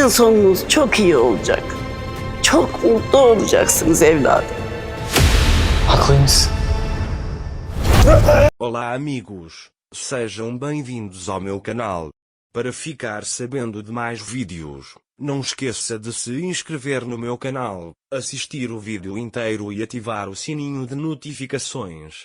Sizin sonunuz çok iyi olacak. Çok mutlu olacaksınız evladım. Haklıymışsın. Olá amigos, sejam bem-vindos ao meu canal. Para ficar sabendo de mais vídeos, não esqueça de se inscrever no meu canal, assistir o vídeo inteiro e ativar o sininho de notificações.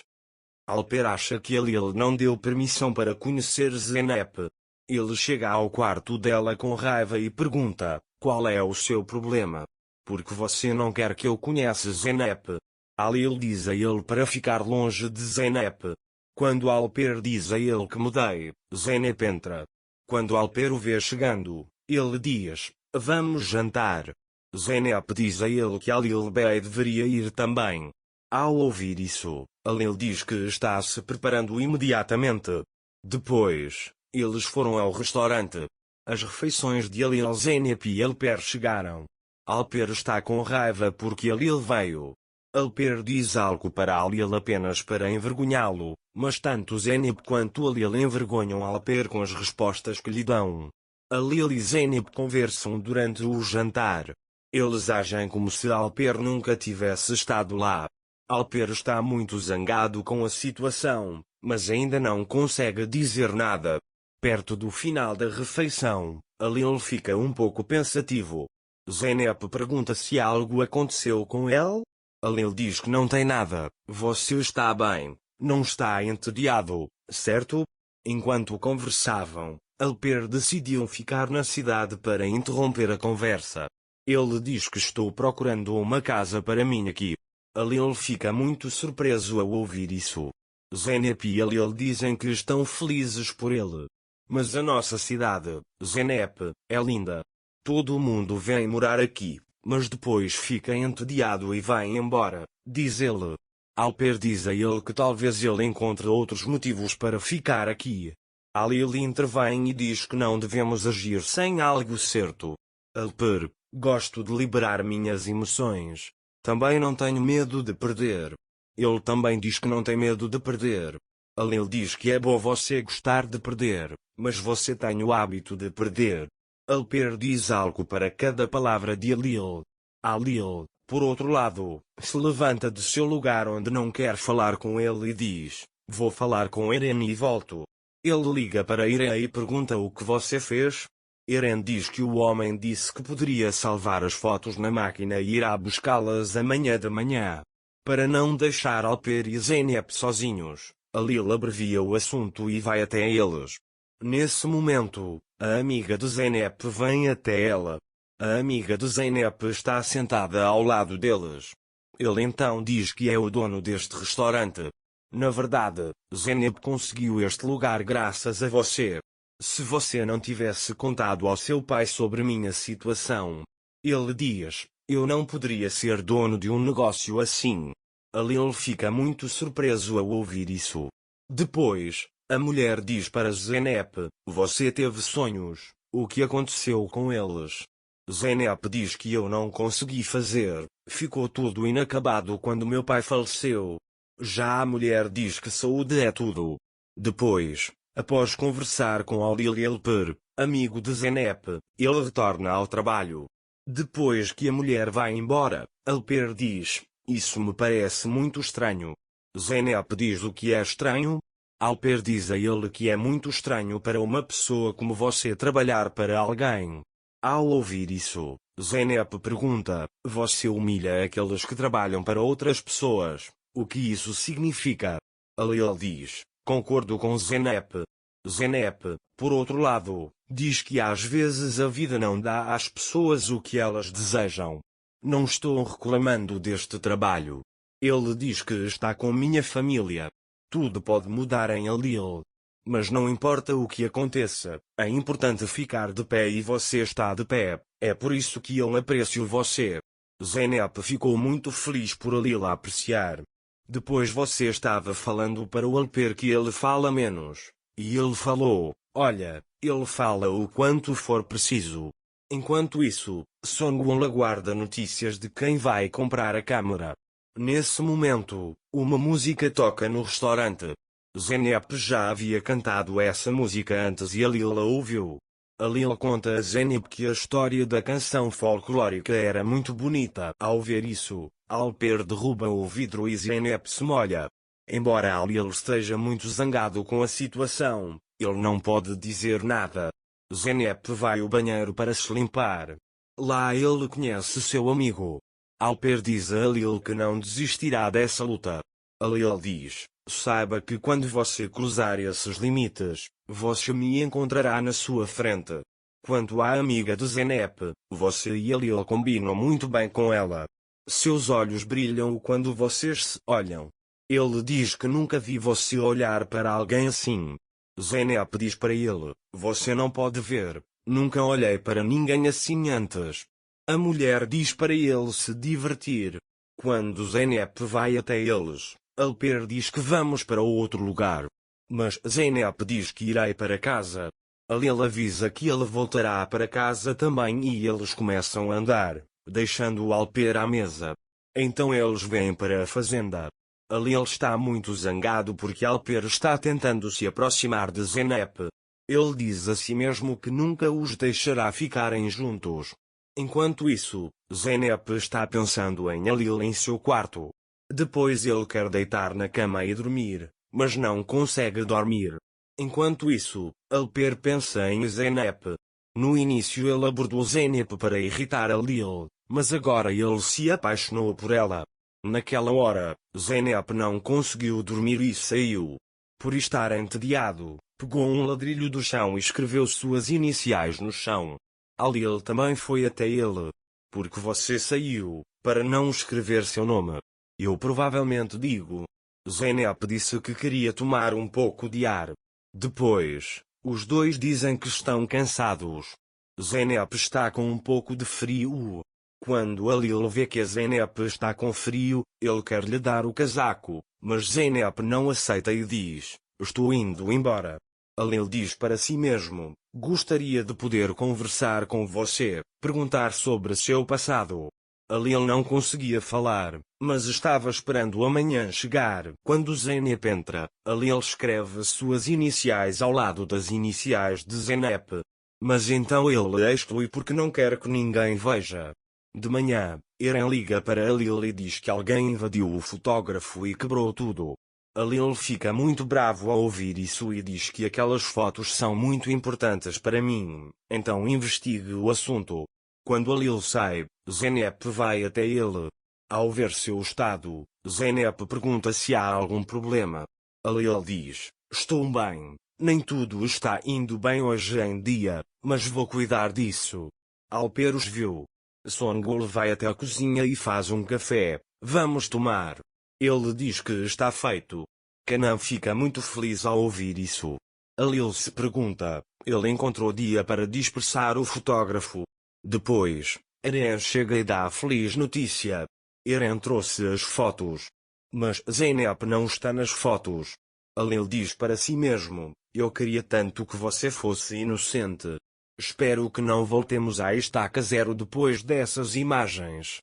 Alper acha que a Lil não deu permissão para conhecer Zeynep. Ele chega ao quarto dela com raiva e pergunta, qual é o seu problema? Porque você não quer que eu conheça Zeynep? A Lil diz a ele para ficar longe de Zeynep. Quando Alper diz a ele que mudei, Zeynep entra. Quando Alper o vê chegando, ele diz, vamos jantar. Zeynep diz a ele que a Lil Bey deveria ir também. Ao ouvir isso, a Lil diz que está se preparando imediatamente. Depois, eles foram ao restaurante. As refeições de Lil, Zeynep e Alper chegaram. Alper está com raiva porque a Lil veio. Alper diz algo para a Lil apenas para envergonhá-lo, mas tanto Zeynep quanto a Lil envergonham Alper com as respostas que lhe dão. A Lil e Zeynep conversam durante o jantar. Eles agem como se Alper nunca tivesse estado lá. Alper está muito zangado com a situação, mas ainda não consegue dizer nada. Perto do final da refeição, a Lil fica um pouco pensativo. Zeynep pergunta se algo aconteceu com ele. A Lil diz que não tem nada. Você está bem, não está entediado, certo? Enquanto conversavam, Alper decidiu ficar na cidade para interromper a conversa. Ele diz que estou procurando uma casa para mim aqui. A Lil fica muito surpreso ao ouvir isso. Zeynep e a Lil dizem que estão felizes por ele. Mas a nossa cidade, Zeynep, é linda. Todo mundo vem morar aqui, mas depois fica entediado e vai embora, diz ele. Alper diz a ele que talvez ele encontre outros motivos para ficar aqui. A Lil intervém e diz que não devemos agir sem algo certo. Alper, gosto de liberar minhas emoções. Também não tenho medo de perder. Ele também diz que não tem medo de perder. A Lil diz que é bom você gostar de perder, mas você tem o hábito de perder. Alper diz algo para cada palavra de Lil. A Lil, por outro lado, se levanta de seu lugar onde não quer falar com ele e diz, vou falar com Irene e volto. Ele liga para Irene e pergunta o que você fez. Irene diz que o homem disse que poderia salvar as fotos na máquina e irá buscá-las amanhã de manhã. Para não deixar Alper e Zeynep sozinhos, a Lil abrevia o assunto e vai até eles. Nesse momento, a amiga de Zeynep vem até ela. A amiga de Zeynep está sentada ao lado deles. Ele então diz que é o dono deste restaurante. Na verdade, Zeynep conseguiu este lugar graças a você. Se você não tivesse contado ao seu pai sobre minha situação, ele diz, eu não poderia ser dono de um negócio assim. A Lil fica muito surpreso ao ouvir isso. Depois, a mulher diz para Zeynep, você teve sonhos, o que aconteceu com eles? Zeynep diz que eu não consegui fazer, ficou tudo inacabado quando meu pai faleceu. Já a mulher diz que saúde é tudo. Depois, após conversar com Lil e Alper, amigo de Zeynep, ele retorna ao trabalho. Depois que a mulher vai embora, Alper diz, isso me parece muito estranho. Zeynep diz o que é estranho? Alper diz a ele que é muito estranho para uma pessoa como você trabalhar para alguém. Ao ouvir isso, Zeynep pergunta, você humilha aqueles que trabalham para outras pessoas, o que isso significa? A Lil diz, concordo com Zeynep. Zeynep, por outro lado, diz que às vezes a vida não dá às pessoas o que elas desejam. Não estou reclamando deste trabalho. Ele diz que está com minha família. Tudo pode mudar em Lil. Mas não importa o que aconteça, é importante ficar de pé e você está de pé, é por isso que eu aprecio você. Zeynep ficou muito feliz por Lil apreciar. Depois você estava falando para o Alper que ele fala menos. E ele falou, olha, ele fala o quanto for preciso. Enquanto isso, Songwon aguarda notícias de quem vai comprar a câmera. Nesse momento, uma música toca no restaurante. Zeynep já havia cantado essa música antes e a Lil a ouviu. Alil conta a Zeynep que a história da canção folclórica era muito bonita. Ao ver isso, Alper derruba o vidro e Zeynep se molha. Embora Alil esteja muito zangado com a situação, ele não pode dizer nada. Zeynep vai ao banheiro para se limpar. Lá ele conhece seu amigo. Alper diz a Alil que não desistirá dessa luta. Alil diz: saiba que quando você cruzar esses limites, você me encontrará na sua frente. Quanto à amiga de Zeynep, você e Alil combinam muito bem com ela. Seus olhos brilham quando vocês se olham. Ele diz que nunca vi você olhar para alguém assim. Zeynep diz para ele: você não pode ver, nunca olhei para ninguém assim antes. A mulher diz para ele se divertir. Quando Zeynep vai até eles, Alper diz que vamos para outro lugar. Mas Zeynep diz que irá para casa. Alil avisa que ele voltará para casa também e eles começam a andar, deixando o Alper à mesa. Então eles vêm para a fazenda. Alil está muito zangado porque Alper está tentando se aproximar de Zeynep. Ele diz a si mesmo que nunca os deixará ficarem juntos. Enquanto isso, Zeynep está pensando em Alil em seu quarto. Depois ele quer deitar na cama e dormir, mas não consegue dormir. Enquanto isso, Alper pensa em Zeynep. No início ele abordou Zeynep para irritar Alil, mas agora ele se apaixonou por ela. Naquela hora, Zeynep não conseguiu dormir e saiu. Por estar entediado, pegou um ladrilho do chão e escreveu suas iniciais no chão. Alil também foi até ele. Porque você saiu, para não escrever seu nome? Eu provavelmente digo. Zeynep disse que queria tomar um pouco de ar. Depois, os dois dizem que estão cansados. Zeynep está com um pouco de frio. Quando Alil vê que a Zeynep está com frio, ele quer lhe dar o casaco, mas Zeynep não aceita e diz: estou indo embora. Alil diz para si mesmo: gostaria de poder conversar com você, perguntar sobre seu passado. Alil não conseguia falar, mas estava esperando a manhã chegar. Quando Zeynep entra, Alil escreve suas iniciais ao lado das iniciais de Zeynep. Mas então ele exclui porque não quer que ninguém veja. De manhã, Eren liga para Alil e diz que alguém invadiu o fotógrafo e quebrou tudo. Alil fica muito bravo ao ouvir isso e diz que aquelas fotos são muito importantes para mim, então investigue o assunto. Quando Alil sai, Zeynep vai até ele. Ao ver seu estado, Zeynep pergunta se há algum problema. Alil diz: estou bem, nem tudo está indo bem hoje em dia, mas vou cuidar disso. Alper os viu. Songul vai até a cozinha e faz um café. Vamos tomar. Ele diz que está feito. Kanan fica muito feliz ao ouvir isso. Alil se pergunta: ele encontrou dia para dispersar o fotógrafo. Depois, Eren chega e dá a feliz notícia. Eren trouxe as fotos. Mas Zeynep não está nas fotos. Alil diz para si mesmo: eu queria tanto que você fosse inocente. Espero que não voltemos à estaca zero depois dessas imagens.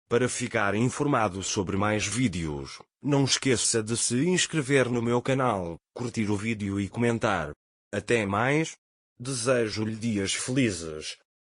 Para ficar informado sobre mais vídeos, não esqueça de se inscrever no meu canal, curtir o vídeo e comentar. Até mais. Desejo-lhe dias felizes.